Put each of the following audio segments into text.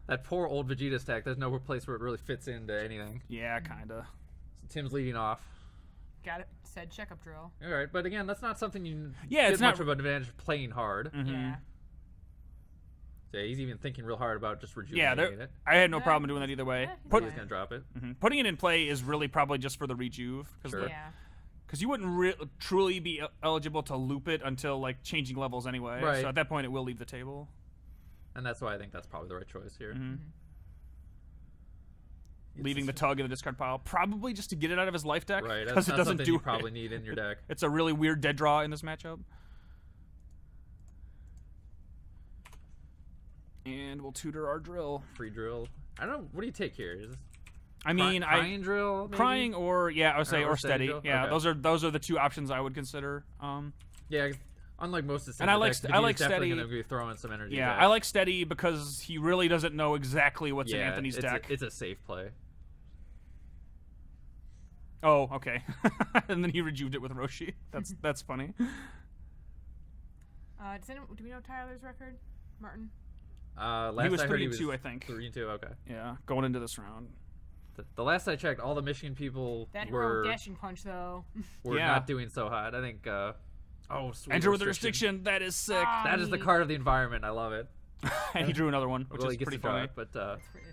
That poor old Vegeta stack, there's no place where it really fits into anything. Yeah, kind of. So Tim's leading off. Got it. Said checkup drill. All right, but again, that's not something you Yeah, get it's much not of an advantage playing hard. Yeah. So he's even thinking real hard about just Yeah, rejuvenating it. I had no problem doing that either way. Yeah, He's gonna drop it. Putting it in play is really probably just for the rejuve. Sure. Yeah. Because you wouldn't truly be eligible to loop it until like changing levels anyway. Right. So at that point, it will leave the table. And that's why I think that's probably the right choice here. Leaving the tug in the discard pile, probably just to get it out of his life deck. Right, Because that's it not doesn't something do you probably need in your deck. It's a really weird dead draw in this matchup. And we'll tutor our drill. Free drill. I don't know. What do you take here? Is this I mean, crying drill? Maybe? Crying or yeah, I would say or steady. drill? Yeah, Okay. those are the two options I would consider. Yeah, unlike most of the And I like decks, I like Vegeta's definitely steady. gonna be throwing some energy. Yeah, back. I like steady because he really doesn't know exactly what's in Anthony's deck. It's a safe play. Oh, okay. And then he rejuved it with Roshi. That's funny. Do we know Tyler's record, Martin? Last He was I heard 3-2, I think. 3-2. Okay. Yeah, going into this round. The last I checked, all the Michigan people That were dashing punch though. Yeah. not doing so hot. I think. Oh, sweet Enter with a restriction. That is sick. That is the card of the environment. I love it. And he drew another one, which Well, is he gets pretty to draw funny. it, but It is pretty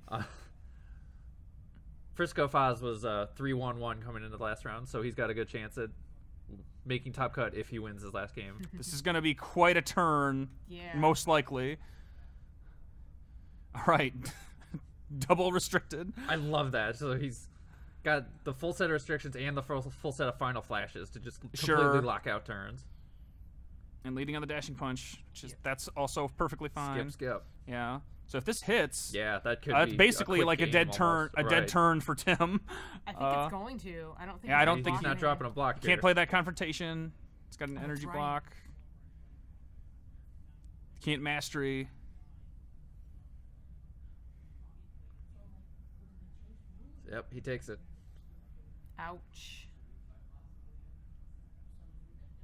fun. Frisco Foz was 3-1-1 coming into the last round, so he's got a good chance at making top cut if he wins his last game. This is going to be quite a turn, Yeah. most likely. All right. Double restricted. I love that. So he's got the full set of restrictions and the full set of final flashes to just completely lock out turns. And leading on the dashing punch, which is that's also perfectly fine. Skip. Yeah. So if this hits, Yeah, that could that's be basically a quick like a game dead turn, almost. a dead turn for Tim. I think it's going to. I don't think. yeah, I it's don't gonna think He's block not it. dropping a block here. Can't play that confrontation. It's got an energy right. block. Can't mastery. Yep, he takes it. Ouch.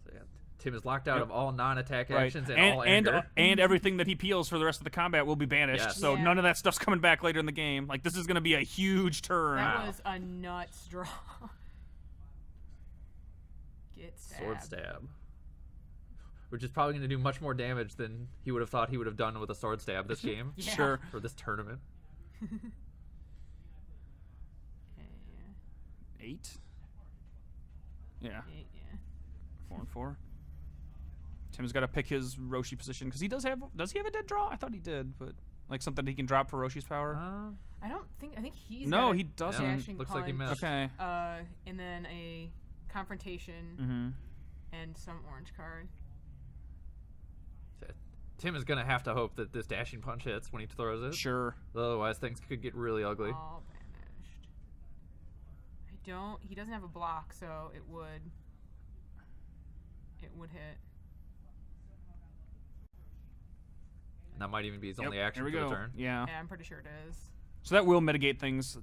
So yeah, Tim is locked out Yep. of all non-attack Right. actions and all anger. And everything that he peels for the rest of the combat will be banished. Yes. So Yeah. none of that stuff's coming back later in the game. Like this is going to be a huge turn. That was a nuts draw. Get stabbed. Sword stab. Which is probably going to do much more damage than he would have thought he would have done with a sword stab this game. Yeah. Sure. For this tournament. 8. Yeah. Yeah. 4 and 4. Tim's got to pick his Roshi position because he does he have a dead draw? I thought he did, but like something he can drop for Roshi's power. I think he's No, got a he doesn't. dashing Looks like he punch, missed. Okay. and then a confrontation Mm-hmm. and some orange card. Tim is going to have to hope that this dashing punch hits when he throws it. Sure. Otherwise, things could get really ugly. All banished. He doesn't have a block, so it would hit. And that might even be his Yep, only action here for we the go. turn. Yeah. Yeah, I'm pretty sure it is. So that will mitigate things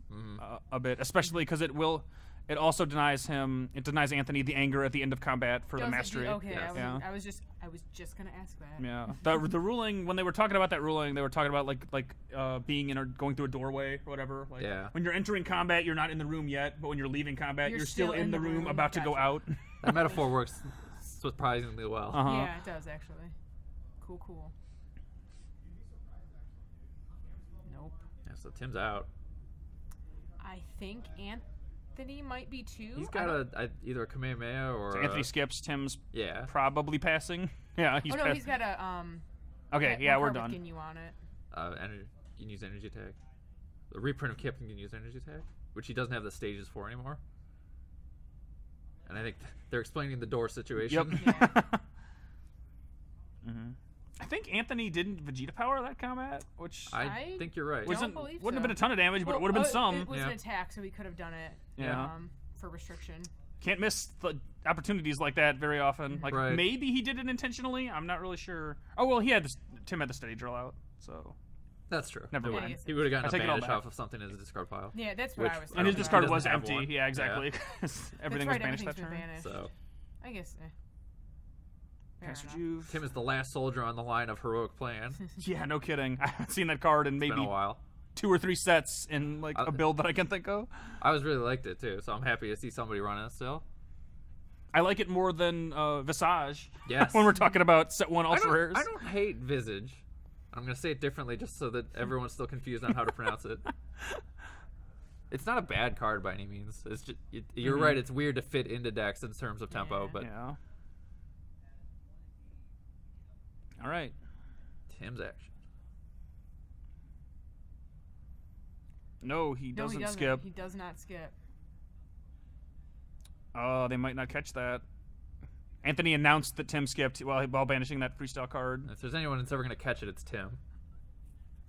a bit, especially because it also denies Anthony the anger at the end of combat for the Does it do- mastery. Okay, Yes. I was just gonna ask that. Yeah. The ruling, when they were talking about that ruling, they were talking about like being in or going through a doorway or whatever. Like, Yeah. when you're entering combat, you're not in the room yet, but when you're leaving combat, you're still in the room about to go Gotcha. out. That metaphor works surprisingly well. Uh-huh. Yeah, it does actually. Cool. Nope. Yeah, so Tim's out. I think Anthony might be too. He's got either a Kamehameha or So Anthony skips. Tim's yeah. probably passing. Yeah, he's no, he's got a Okay, that yeah, one we're card with done. Ginyu on it. Energy, you can use energy attack. The reprint of Kip can use energy attack, which he doesn't have the stages for anymore. And I think they're explaining the door situation. Yep. Yeah. Mm-hmm. I think Anthony didn't Vegeta power that combat, which I think you're right. Don't believe wouldn't have so. been a ton of damage, but Well, it would have been some. It was Yeah. an attack, so he could have done it. Yeah. For restriction. Can't miss the opportunities like that very often. Like Right. maybe he did it intentionally. I'm not really sure. Oh well, Tim had the steady drill out, so That's true. Never He mind. would've- He would have I gotten take a it all banish back. off of something in his discard pile. Yeah, that's what Which- I was. and his thinking. discard He was doesn't have empty. one. Yeah, exactly. That's Everything right, was banished that everything's been turn. banished. So I guess. Fair Cast enough. Rejuve. Tim is the last soldier on the line of heroic plan. Yeah, no kidding. I haven't seen that card in It's been maybe a while. 2 or 3 sets in like a build that I can think of. I was really liked it too, so I'm happy to see somebody run it still. I like it more than Visage. Yes. When we're talking about set 1 ultra rares. I don't hate Visage. I'm gonna say it differently just so that everyone's still confused on how to pronounce it. It's not a bad card by any means. It's just you're right. It's weird to fit into decks in terms of tempo, Yeah. but Yeah. All right. Tim's action. No, he No, doesn't he doesn't. skip. He does not skip. Oh, they might not catch that. Anthony announced that Tim skipped while banishing that freestyle card. If there's anyone that's ever gonna catch it, it's Tim.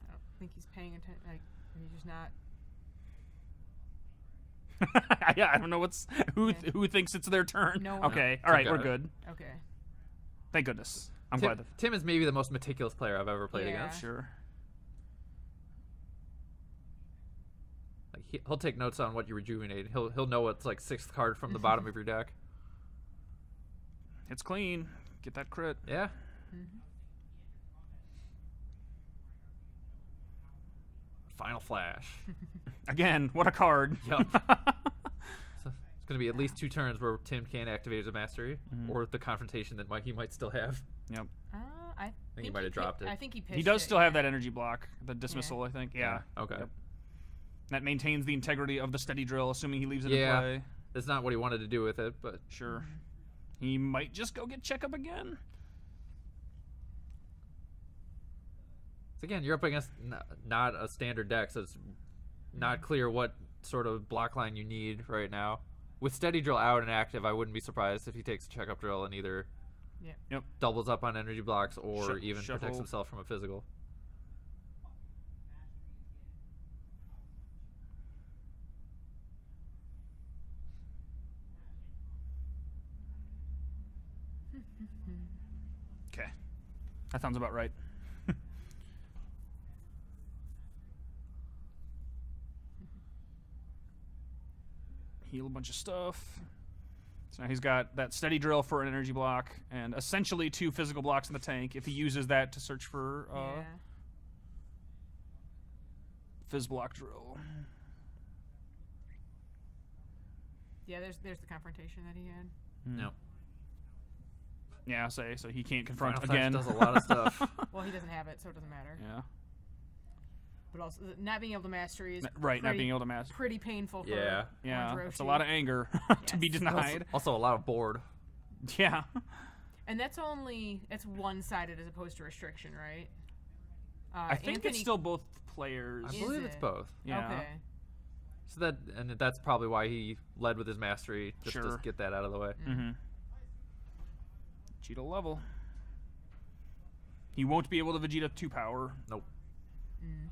I don't think he's paying attention. Like, he's just not. Yeah, I don't know who Okay. who thinks it's their turn. No one. Okay, No, all right, Tim we're got it. good. Okay. Thank goodness. I'm glad that. Tim is maybe the most meticulous player I've ever played Yeah. against. Sure. Like he'll take notes on what you rejuvenate. He'll know what's like 6th card from the bottom of your deck. It's clean. Get that crit. Yeah. Mm-hmm. Final flash. Again, what a card. Yup. So it's gonna be at least 2 turns where Tim can't activate his mastery, or the confrontation that he might still have. Yep. I think he might have dropped it. I think he pitched He does it, still have yeah. that energy block, the dismissal, I think. Yeah. Okay. Yep. That maintains the integrity of the steady drill, assuming he leaves it in Yeah. play. That's not what he wanted to do with it, but Sure. He might just go get checkup again. again, you're up against not a standard deck, so it's not clear what sort of block line you need right now. With steady drill out and active, I wouldn't be surprised if he takes a checkup drill and either doubles up on energy blocks or even shuffle. protects himself from a physical. Okay. That sounds about right. Heal a bunch of stuff. So now he's got that steady drill for an energy block and essentially 2 physical blocks in the tank if he uses that to search for fizz block drill. Yeah, there's the confrontation that he had. No. Yeah, so he can't confront Final Flash again. does a lot of stuff. Well, he doesn't have it, so it doesn't matter. Yeah. But also, not being able to mastery is Right, not being able to master. pretty painful for Yeah. Yeah, Roshi. it's a lot of anger to be Yes. denied. Also a lot of board. Yeah. And that's one-sided as opposed to restriction, right? I think Anthony, it's still both players. I Is believe it's it? both. Yeah. Okay. So that's probably why he led with his mastery, just Sure. to get that out of the way. Mm-hmm. Vegeta level. He won't be able to Vegeta 2 power. Nope. Mm.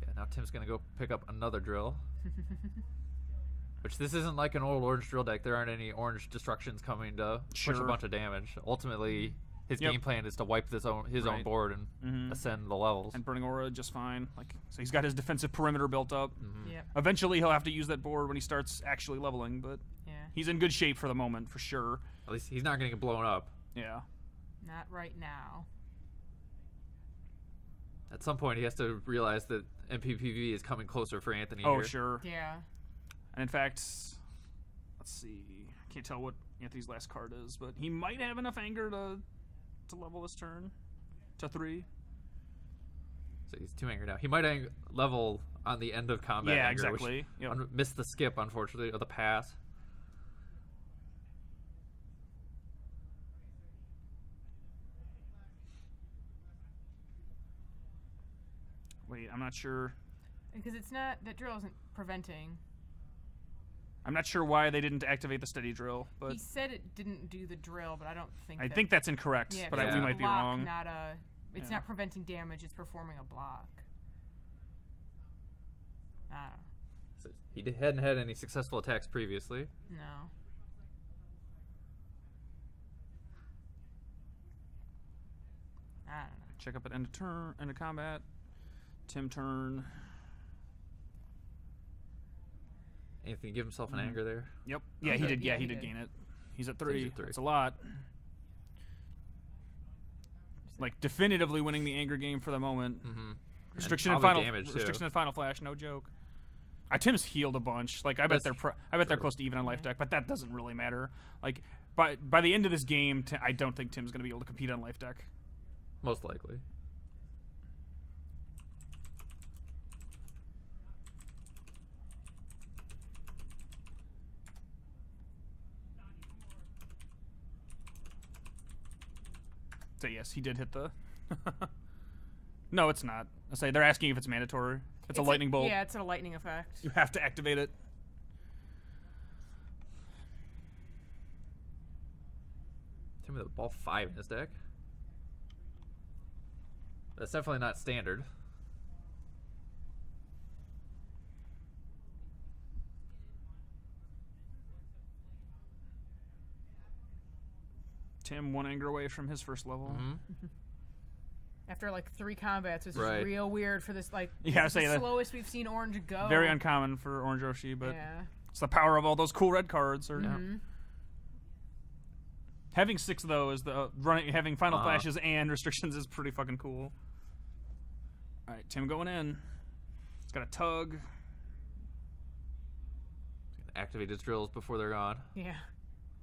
Yeah, now Tim's gonna go pick up another drill. Which this isn't like an old orange drill deck. There aren't any orange destructions coming to push a Sure. bunch of damage. Ultimately, his Yep. game plan is to wipe his own Right. board and Mhm. ascend the levels. And Burning Aura just fine. So he's got his defensive perimeter built up. Yep. Eventually he'll have to use that board when he starts actually leveling, but Yeah. he's in good shape for the moment, for sure. At least he's not gonna get blown up. Yeah. Not right now. At some point, he has to realize that MPPV is coming closer for Anthony. Oh, here. sure. Yeah. And in fact, let's see. I can't tell what Anthony's last card is, but he might have enough anger to level this turn to 3. So he's 2 anger now. He might level on the end of combat. Yeah, anger, exactly. Which Yep. missed the skip, unfortunately, or the pass. Wait, I'm not sure. Because it's not, that drill isn't preventing. I'm not sure why they didn't activate the steady drill, but He said it didn't do the drill, but I don't think I that, think that's incorrect. yeah, but because we it's a might be block, wrong. Not a, it's Yeah. not preventing damage, it's performing a block. I don't know. So he hadn't had any successful attacks previously. No. I don't know. Check up at end of turn, end of combat. Tim turn. Anthony give himself an anger there. Yep. Yeah, he did. Yeah, he did gain it. He's at 3. He's at 3. That's a lot. Like definitively winning the anger game for the moment. Restriction and final damage restriction and final flash, no joke. Tim's healed a bunch. Like I bet they're close to even on life deck, but that doesn't really matter. Like by the end of this game, I don't think Tim's going to be able to compete on life deck. Most likely. So yes, he did hit the. No, it's not. I say they're asking if it's mandatory. It's a lightning bolt. Yeah, it's a lightning effect. You have to activate it. Tim with a ball 5 in his deck. That's definitely not standard. Tim 1 anger away from his first level. After like 3 combats, it's Right. real weird for this. Like, You gotta this is say the that. slowest we've seen Orange go. Very uncommon for Orange Roshi, but Yeah. it's the power of all those cool red cards. Or having 6 of those, having final flashes and restrictions is pretty fucking cool. All right, Tim going in. It's got a tug. Activate his drills before they're gone. Yeah.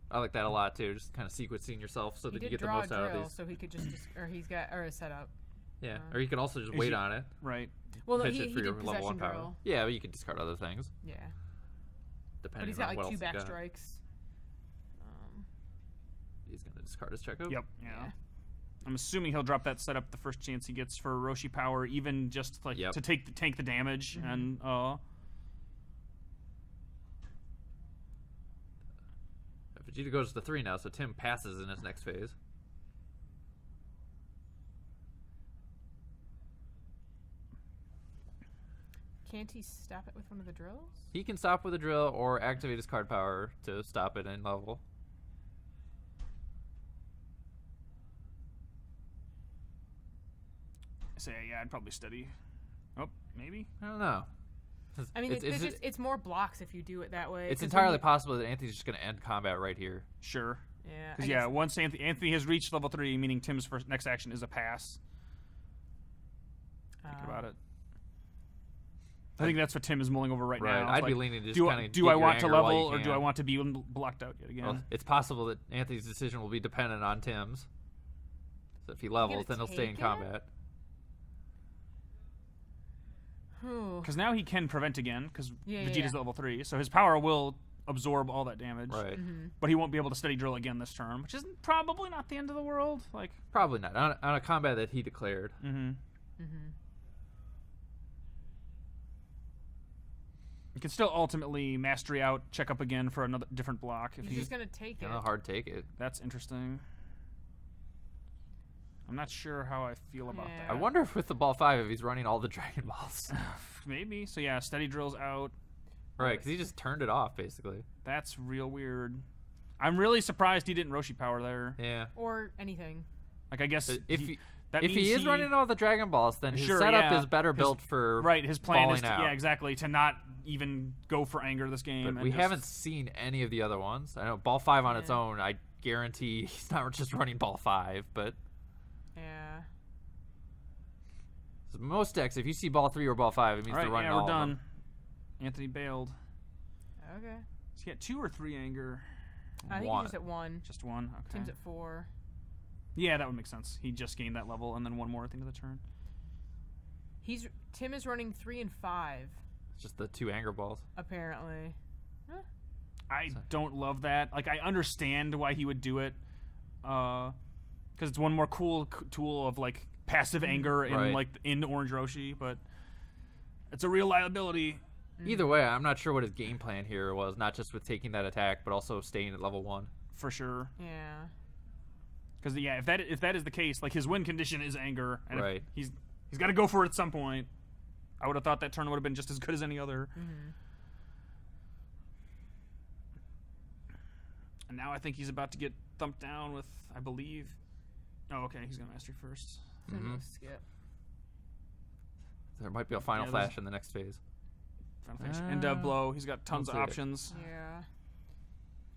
I like that a lot too. Just kind of sequencing yourself so He that you did get the draw most a out of drill, these. so he could just or a setup. Yeah, or you can also just Is wait he- on it. Right. Well, no, Pitch he it for your did level 1 possession power. drill. Yeah, but you can discard other things Yeah. depending But he's got on like what 2 else back he's got. strikes. He's gonna discard his check. Yep. Yeah. I'm assuming he'll drop that setup the first chance he gets for Roshi power, even just like to tank the damage and Vegeta goes to 3 now, so Tim passes in his next phase. Can't he stop it with one of the drills? He can stop with a drill or activate his card power to stop it in level. say, yeah, I'd probably steady. Oh, maybe. I don't know. I mean, it's more blocks if you do it that way. It's 'cause entirely possible that Anthony's just going to end combat right here. Sure. Yeah. Because yeah, once Anthony has reached level 3, meaning Tim's next action is a pass. Think about it. I think that's what Tim is mulling over right now. I'd like, be leaning to just do kind of do I want to level or do I want to be blocked out yet again? Well, it's possible that Anthony's decision will be dependent on Tim's. So if he levels, then he'll stay in combat. Because now he can prevent again, because Vegeta's yeah. level 3, so his power will absorb all that damage. Right. But he won't be able to steady drill again this turn, which is probably not the end of the world. Like probably not on a combat that he declared. He can still ultimately mastery out, check up again for another different block. If he's just gonna take it. Hard take it. That's interesting. I'm not sure how I feel about that. I wonder if with the ball 5 if he's running all the Dragon Balls. Maybe. So yeah, steady drills out. Right, because he just turned it off basically. That's real weird. I'm really surprised he didn't Roshi power there. Yeah. Or anything. Like I guess if he is running all the Dragon Balls, then his setup is better built for his plan is out. exactly to not even go for anger this game. But we haven't seen any of the other ones. I know ball 5 on its own. I guarantee he's not just running ball 5, but yeah. So most decks, if you see ball 3 or ball 5, it means they're running all we're done. of them. Anthony bailed. Okay. So he had 2 or 3 anger. I think he's just at 1. Just 1. Okay. Tim's at 4. Yeah, that would make sense. He just gained that level and then 1 more at the end of the turn. Tim is running 3 and 5. It's just the 2 anger balls. Apparently. Huh. I don't love that. Like, I understand why he would do it. Because it's one more cool tool of, like, passive anger in Orange Roshi, but it's a real liability. Either way, I'm not sure what his game plan here was, not just with taking that attack, but also staying at level 1. For sure. Yeah. Because if that is the case, like his win condition is anger, and he's got to go for it at some point. I would have thought that turn would have been just as good as any other. And now I think he's about to get thumped down with, I believe. Oh, okay, he's gonna mastery first. Skip. There might be a final flash in the next phase. Final Flash. And Dev Blow. He's got tons of options. Yeah.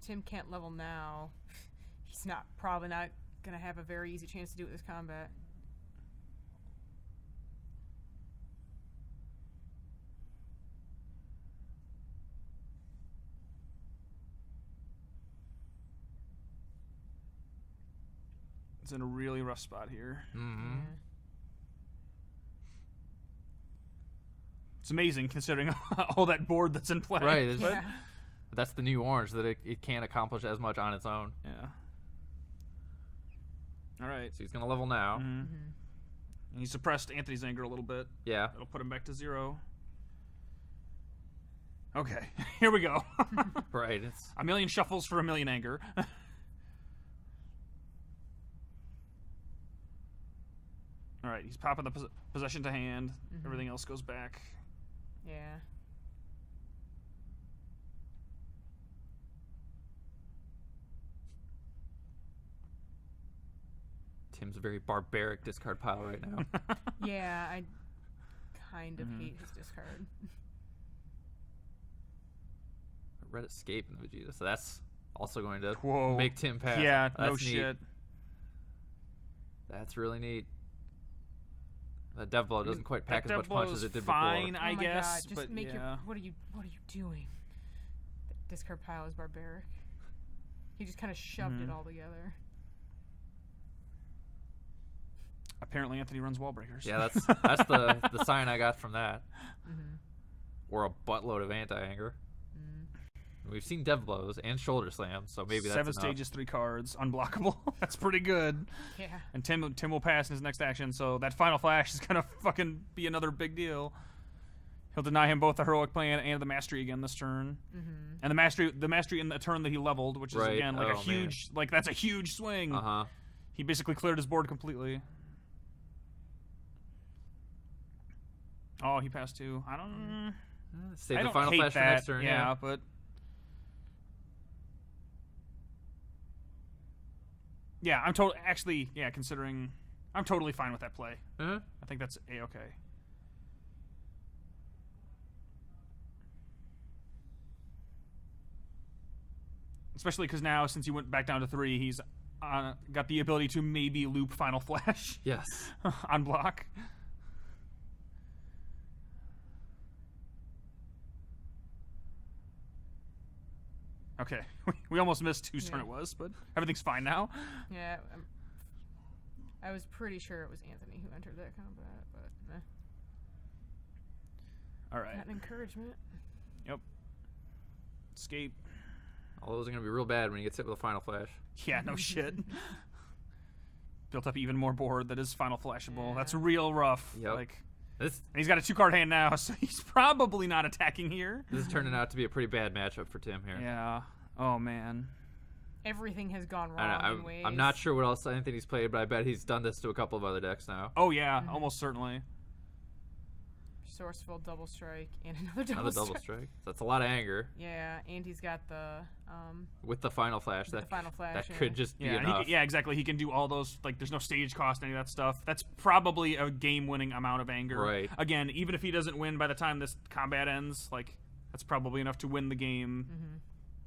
Tim can't level now. He's probably not going to have a very easy chance to do it with this combat. It's in a really rough spot here. Mm-hmm. Yeah. It's amazing considering all that board that's in play. Right. Yeah. That's the new orange, that it can't accomplish as much on its own. Yeah. All right. So he's going to level now. And he suppressed Anthony's anger a little bit. Yeah. That'll put him back to 0. Okay. Here we go. Right. It's A million shuffles for a million anger. All right. He's popping the possession to hand. Everything else goes back. Yeah. Tim's a very barbaric discard pile right now. Yeah, I kind of hate his discard. Red Escape in the Vegeta, so that's also going to Whoa. make Tim pass. Yeah, That's no neat. shit. That's really neat. That Dev Blow doesn't quite pack That as much Dev Blow punch as is it did fine, before. I Oh my guess. God, just but make yeah. what are you doing? That discard pile is barbaric. He just kind of shoved it all together. Apparently, Anthony runs wall breakers. Yeah, that's the sign I got from that. Or a buttload of anti-anger. We've seen Dev Blows and shoulder slams, so maybe that's 7 enough. stages, 3 cards, unblockable. That's pretty good. Yeah. And Tim will pass in his next action, so that final flash is gonna fucking be another big deal. He'll deny him both the heroic plan and the mastery again this turn, and the mastery in the turn that he leveled, which is again like a huge, like that's a huge swing. He basically cleared his board completely. Oh, he passed 2. I don't. Save I the don't final hate flash for that. next turn. Yeah, but. Yeah, I'm totally. Actually, yeah, considering, I'm totally fine with that play. I think that's a-okay. Especially because now, since he went back down to 3, he's got the ability to maybe loop Final Flash. Yes. On block. Okay, we almost missed whose turn it was, but everything's fine now. Yeah, I was pretty sure it was Anthony who entered that combat, but All right. got an encouragement. Yep. Escape. All those are going to be real bad when he gets hit with a final flash. Yeah, no shit. Built up even more board that is final flashable. Yeah. That's real rough. Yep. Like, This and he's got a 2-card hand now, so he's probably not attacking here. is turning out to be a pretty bad matchup for Tim here. Yeah. Oh, man. Everything has gone wrong I in know, ways. I'm not sure what else Anthony's played, but I bet he's done this to a couple of other decks now. Oh, yeah, almost certainly. Sourceful, double strike, and another double Another double strike. So that's a lot of anger. Yeah, and he's got the With the final flash, the final flash, that yeah. could just be Yeah, enough. yeah, exactly. He can do all those. Like, there's no stage cost, any of that stuff. That's probably a game-winning amount of anger. Right. Again, even if he doesn't win by the time this combat ends, like, that's probably enough to win the game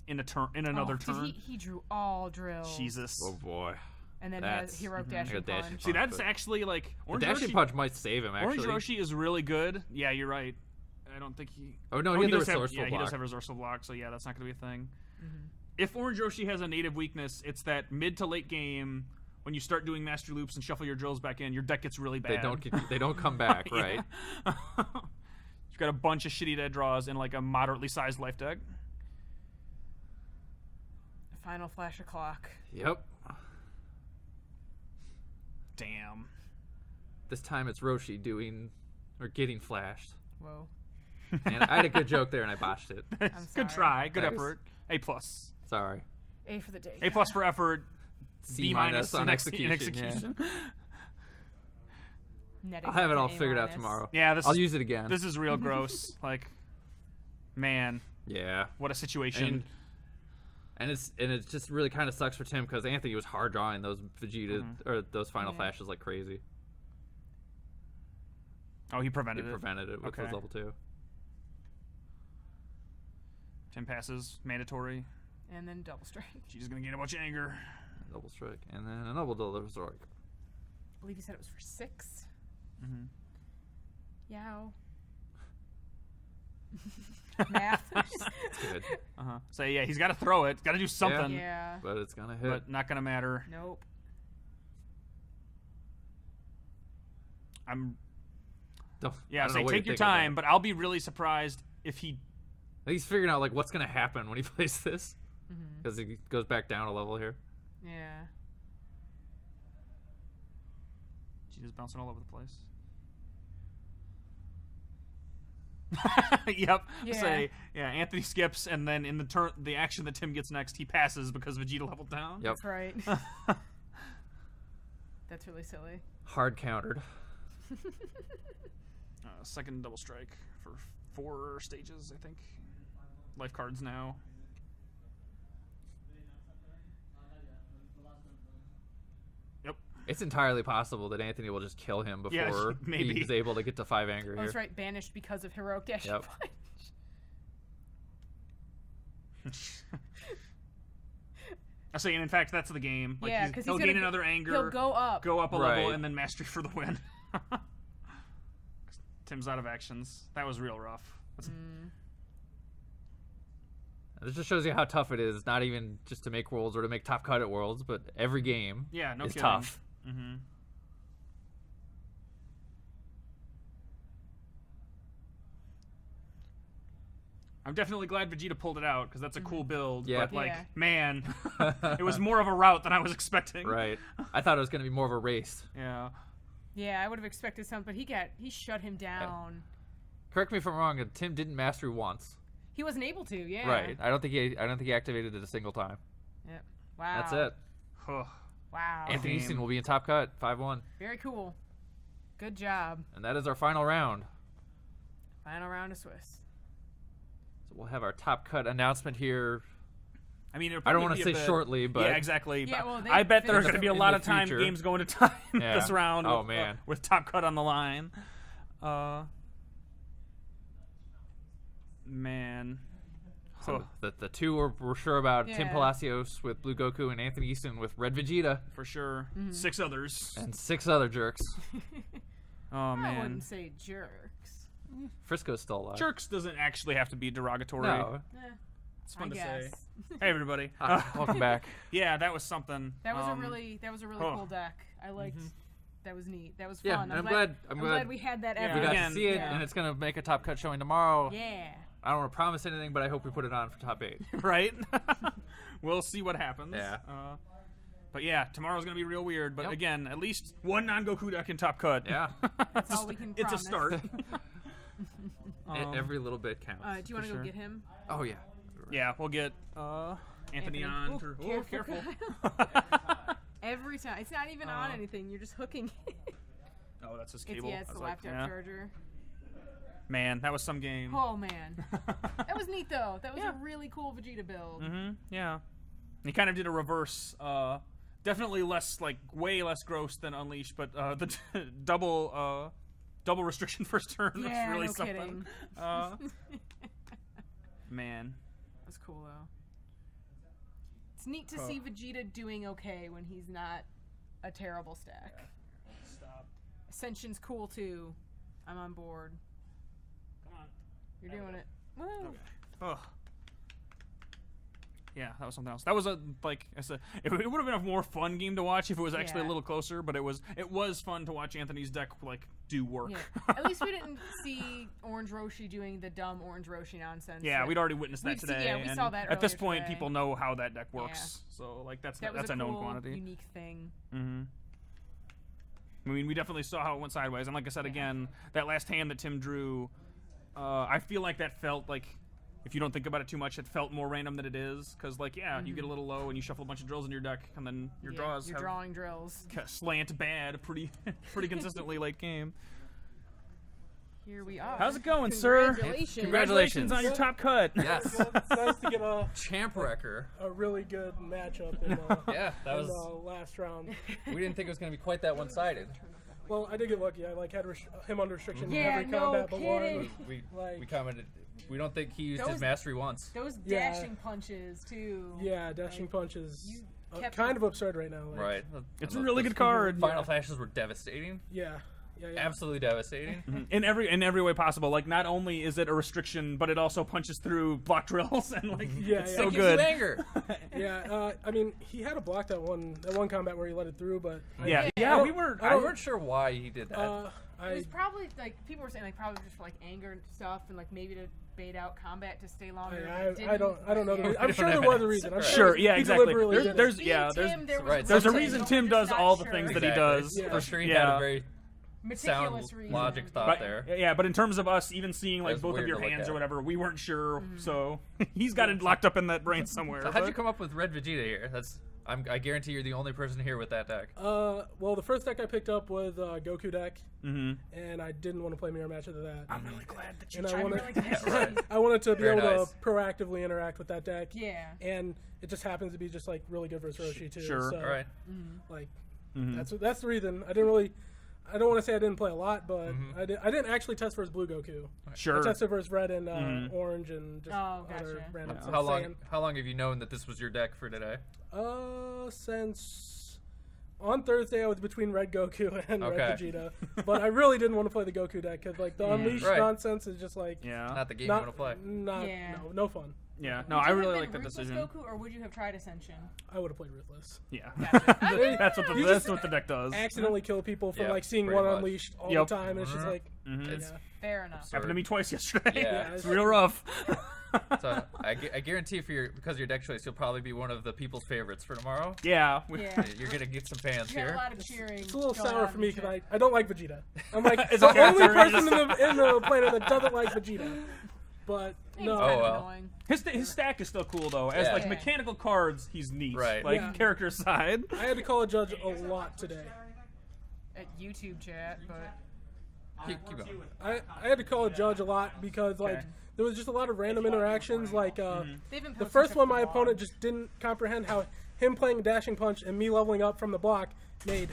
in a turn, in another turn. He drew all drills. Jesus. Oh boy. And then That's- he heroic I dashing got dashing punch. See, punch, that's but- actually, like, The Orange dashing Roshi, punch might save him, actually. Orange Roshi is really good. Yeah, you're right. I don't think he... Oh, no, he had the does have, resourceful he block. does have resourceful block, so yeah, that's not going to be a thing. If Orange Roshi has a native weakness, it's that mid to late game, when you start doing mastery loops and shuffle your drills back in, your deck gets really bad. They don't come back, Yeah. right? You've got a bunch of shitty dead draws in like a moderately sized life deck. Final flash o'clock. Yep. Damn. This time it's Roshi doing or getting flashed. Whoa. And I had a good joke there and I botched it. I'm Good sorry. try. Good Thanks. effort. A plus. Sorry. A for the day. A plus for effort. C B minus on in execution. Yeah. Netting I'll have it to all A figured out minus. tomorrow. Yeah, I'll use it again. This is real gross. Like, man, Yeah. what a situation. And it just really kind of sucks for Tim because Anthony was hard drawing those Vegeta or those final Yeah. flashes like crazy. Oh, he He prevented it. prevented it with Okay. those level 2. Tim passes, mandatory. And then double strike. She's gonna gain a bunch of anger. Double strike, and then a double strike. I believe he said it was for 6. Mm-hmm. Yow. Math. It's good. So yeah, he's got to throw it. Got to do something. Yeah. But it's gonna hit. But not gonna matter. Nope. Yeah, I don't know say what take you your think of time, that. but I'll be really surprised if he. He's figuring out like what's gonna happen when he plays this, Mm-hmm. because he goes back down a level here. Yeah. She's just bouncing all over the place. Yep. Yeah. Say Anthony skips, and then in the action that Tim gets next, he passes because Vegeta leveled down. Yep. That's right. That's really silly. Hard countered. Second double strike for 4 stages, I think. Life cards now. Yep. It's entirely possible that Anthony will just kill him before maybe. he's able to get to 5 anger Oh, here. that's right. Banished because of heroic dash. Yep. I say, and in fact, that's the game. Like, Yeah, because he'll gain another anger. He'll go up. Go up a Right. level, and then mastery for the win. Tim's out of actions. That was real rough. This just shows you how tough it is, not even just to make worlds or to make top cut at worlds, but every game Yeah, no is kidding. tough. Mm-hmm. I'm definitely glad Vegeta pulled it out, because that's a cool build. Yeah. But, like, Yeah. man, it was more of a route than I was expecting. Right. I thought it was going to be more of a race. Yeah. Yeah, I would have expected something, but he shut him down. Correct me if I'm wrong. Tim didn't mastery once. He wasn't able to. Yeah. Right. I don't think he activated it a single time. Yep. Wow. That's it. Huh. Wow. Anthony game. Eason will be in top cut 5-1, Very cool. Good job. and that is our final round. Final round of Swiss. So we'll have our top cut announcement here. I mean, I don't want to say shortly, but yeah, exactly. Yeah, well, I bet there's in going to the- be a in lot the of time future. games going to time Yeah. this round. Oh, with, man. With top cut on the line. Man. So the two we're sure about: Tim Yeah. Palacios with Blue Goku and Anthony Eason with Red Vegeta, For sure. Mm-hmm. 6 others. and 6 other jerks. Oh, I man. wouldn't say jerks. Frisco's still alive. Jerks doesn't actually have to be derogatory. No. It's I fun to guess. say. Hey, everybody. Welcome back. Yeah, that was something. That was a really cool deck. I liked. That was neat. That was fun. Yeah, and I'm glad we had that Yeah. ever. we got Again, to see it, yeah. and it's gonna make a top cut showing tomorrow. Yeah. I don't want to promise anything, but I hope we put it on for top 8. Right? We'll see what happens. Yeah. But yeah, tomorrow's going to be real weird. But Yep. again, at least one non-Goku deck in top cut. Yeah. That's all we can It's promise. a start. Every little bit counts. Do you want to sure. go get him? Oh yeah. Yeah, we'll get Anthony on. Ooh, Oh, careful. careful. Every time. It's not even on anything. You're just hooking. Oh, that's his It's, cable. yeah, it's I the was like, laptop yeah. charger. Man, that was some game. Oh man, that was neat though. That was a really cool Vegeta build. Mm-hmm. Yeah. He kind of did a reverse. Definitely less, like, way less gross than Unleashed, but the double restriction first turn. Yeah, That's really no something. kidding. Man. That's cool though. It's neat to see Vegeta doing okay when he's not a terrible stack. Stop. Ascension's cool too. I'm on board. Come on. You're doing it. Woo! Ugh. Yeah, that was something else. That was like I said, it would have been a more fun game to watch if it was actually a Yeah. little closer. But it was fun to watch Anthony's deck like do work. Yeah. At least we didn't see Orange Roshi doing the dumb Orange Roshi nonsense. Yeah, that- we'd already witnessed that We've seen- today. yeah, we and saw that at this earlier point, today. people know how that deck works. So like that's That was a known cool, quantity. unique thing. Mm-hmm. I mean, we definitely saw how it went sideways, and like I said again, that last hand that Tim drew, I feel like that felt like, if you don't think about it too much, it felt more random than it is. Because like, yeah, you get a little low and you shuffle a bunch of drills in your deck, and then your Yeah, draws you're have drawing drills. slant bad pretty consistently late game. Here we are. How's it going, sir? Congratulations. Congratulations. on your top cut. Yes. It's nice to get a Champ wrecker. really good matchup in, Yeah, that in was. the last round. We didn't think it was going to be quite that one-sided. Well, I did get lucky. I like had him under restriction in Yeah, every no combat but one. kidding. We Like- commented. We don't think he used Those- his mastery once. Those Yeah. dashing punches too. Yeah, dashing Like, punch is you kept kind of absurd right now. Like, Right. It's a And really those good card. Final flashes were devastating. Yeah. Absolutely devastating. in every way possible. Like, not only is it a restriction, but it also punches through block drills and like Yeah, it's yeah. so It gives good. you anger. Yeah, I mean, he had a block that one combat where he let it through, but Yeah, Yeah. we were. I weren't sure why he did that. It was probably like people were saying like probably just for like anger and stuff and like maybe to bait out combat to stay longer. I don't know. Yeah. I'm sure there was a reason. I'm Sure, yeah, he exactly. deliberately did it. There's Being yeah, Tim, there was right, there's a something- reason we're Tim just does not all the sure. things that he Exactly. does. Yeah. For sure, he Yeah. had a very Meticulous sound reason. logic thought But, there. yeah, but in terms of us even seeing like That's both of weird your to look hands or at. whatever, we weren't sure. So he's got it locked up in that brain somewhere. So how'd but- you come up with Red Vegeta here? I guarantee you're the only person here with that deck. Well, the first deck I picked up was Goku deck, Mhm. and I didn't want to play mirror match of that. I'm really glad that you. And I I'm wanted, really glad you Right. did. I wanted to be Very able nice. to proactively interact with that deck. Yeah. And it just happens to be just like really good versus Roshi too. Sure. So, All right. Like Mhm. that's the reason. I don't want to say I didn't play a lot, but I didn't actually test versus Blue Goku. Sure. I tested versus Red and Orange and just Oh, other gotcha. random Yeah. stuff. How long have you known that this was your deck for today? Since on Thursday I was between Red Goku and Okay. Red Vegeta, but I really didn't want to play the Goku deck because like the Unleashed Right. nonsense is just like Yeah. Not the game not you want to play. not Yeah. no fun. Yeah. No, Would I you really have like been that Ruthless decision. Goku, or would you have tried Ascension? I would have played Ruthless. Yeah. Gotcha. That's what the You that's just what the deck does. Accidentally kill people from Yeah, like seeing pretty one much. Unleashed all Yep. the time. And it's just like Mhm. It's yeah. Fair enough. absurd. Happened to me twice yesterday. Yeah. It's real rough. So I guarantee because of your deck choice, you'll probably be one of the people's favorites for tomorrow. Yeah. Yeah. You're gonna get some fans You got a here. lot of cheering. It's a little going sour on for me in because chat. I don't like Vegeta. I'm like It's the okay, only it's already person in the planet that doesn't like Vegeta. But He's no, kind Oh, of well. annoying. His stack is still cool though. As Yeah. like Yeah. mechanical cards, he's neat. Right. Like Yeah. character side. I had to call a judge a lot today. At YouTube chat, but Keep going. I had to call a judge a lot because like Okay. there was just a lot of random interactions. Like they've been the posting first stuff one, for my a while. opponent just didn't comprehend how him playing dashing punch and me leveling up from the block made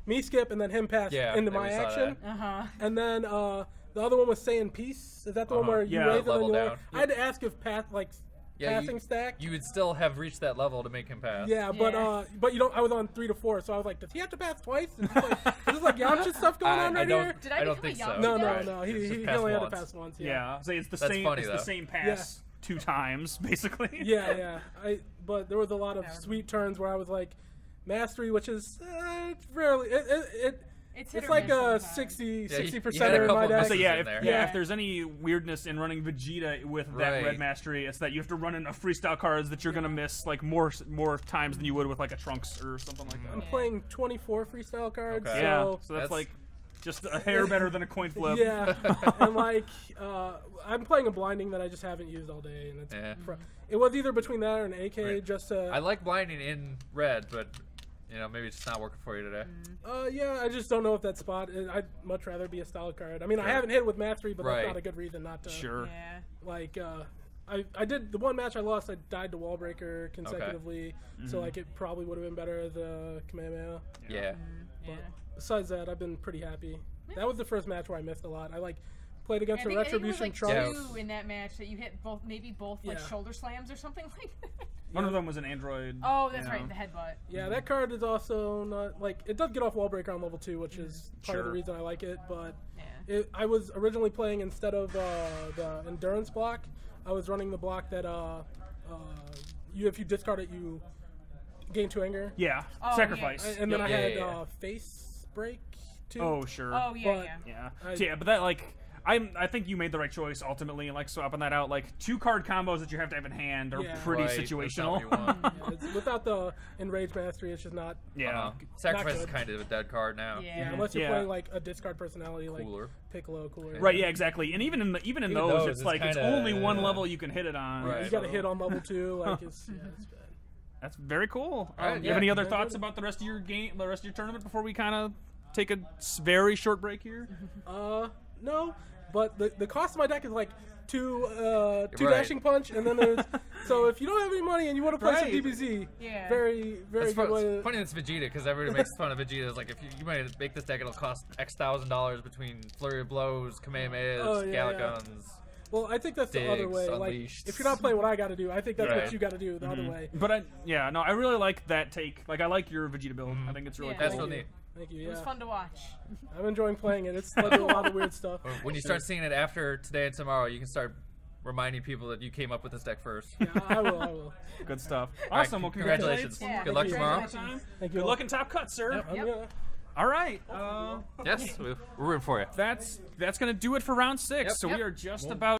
me skip and then him pass Yeah, into yeah, my we saw action. Uh-huh. And then the other one was saying peace. Is that the one where you Yeah. raise it and then Level you down. lower? I had to ask if passing stack. You would still have reached that level to make him pass. Yeah, Yeah. but you don't. I was on 3 to 4, so I was like, does he have to pass twice? Is this like Yamcha stuff going on I right don't. here? Did I I don't become think a so. Yamcha No, no, Right. no. Just He pass only had to once. pass once. Yeah. So it's the That's same. funny, it's though. the same pass 2 times basically. Yeah. But there was a lot of That would sweet turns where I was like, mastery, which is rarely. It's hit It's or like miss a sometimes. 60 you had a 60% in couple my of deck. So misses yeah, in if, there. yeah, if there's any weirdness in running Vegeta with that Right. red mastery, it's that you have to run enough freestyle cards that you're gonna miss like more times than you would with like a Trunks or something like I'm that. playing 24 freestyle cards. Okay. Yeah, So so that's That's- like just a hair better than a coin flip. yeah, and like I'm playing a blinding that I just haven't used all day, and it's Yeah. it was either between that or an AK. Right. Just I like blinding in red, but maybe it's just not working for you today. yeah, I just don't know if that spot. I'd much rather be a style card. I mean, I Sure. haven't hit with mastery, but Right. that's not a good reason not to. Sure. Yeah. Like I did the one match I lost. I died to Wallbreaker consecutively, so like it probably would have been better as a Kamehameha. Yeah. Yeah. Besides that, I've been pretty happy. That was the first match where I missed a lot. I played against I a think it was Retribution like Trunks. 2 in that match that you hit both, maybe both like Yeah. shoulder slams or something like that. One of them was an android. Oh, that's you right, know. the headbutt. Yeah, that card is also not like it does get off Wallbreaker on level 2, which is part of the Sure. reason I like it. But Yeah. I was originally playing instead of the endurance block. I was running the block that if you discard it, you gain 2 anger. Yeah, Oh, sacrifice. And then I Yeah, had yeah. face break too. Oh sure. Oh yeah, But- yeah. Yeah. I- So, yeah, but that like I think you made the right choice ultimately, like swapping that out. Like 2 card combos that you have to have in hand are Yeah. pretty Right, that's not situational. what you want. Yeah, without the enrage mastery, it's just not. Yeah. Sacrifice is good. kind of a dead card now. Yeah. Yeah, unless you're Yeah. playing like a discard personality like Cooler. Piccolo, cooler. Right. Yeah. Exactly. And even in Even those, those, it's it's like it's kinda- only one level you can hit it on. Right. You got to so- hit on level 2. Like it's it's bad. That's very cool. Alright, You have yeah. any other Very thoughts good. about the rest of your game, the rest of your tournament before we kind of take a very short break here? No, but the cost of my deck is like two Right. dashing punch, and then there's so if you don't have any money and you want to play some Right. DBZ, Yeah. very It's good way. To, funny it's Vegeta because everybody makes fun of Vegeta. It's like if you might make this deck, it'll cost X $1,000 between Flurry of Blows, Kamehamehas, Oh, yeah, Galacons. well, I think that's the other Digs, way. Unleashed. Like if you're not playing what I got to do, I think that's Right. what you got to do the other way. But I really like that take. Like I like your Vegeta build. I think it's really Yeah. cool. That's real neat. Thank you. It was Yeah, fun to watch. I'm enjoying playing it. It's led to a lot of weird stuff. When you start seeing it after today and tomorrow, you can start reminding people that you came up with this deck first. Yeah, I will. Good stuff. All right, Awesome. Well, congratulations. Yeah, Good luck tomorrow. congratulations. Thank you. Good luck in Top Cut, sir. I'm gonna- All right. Yes, we're rooting for you. That's gonna do it for round 6. Yep. So Yep. we are just about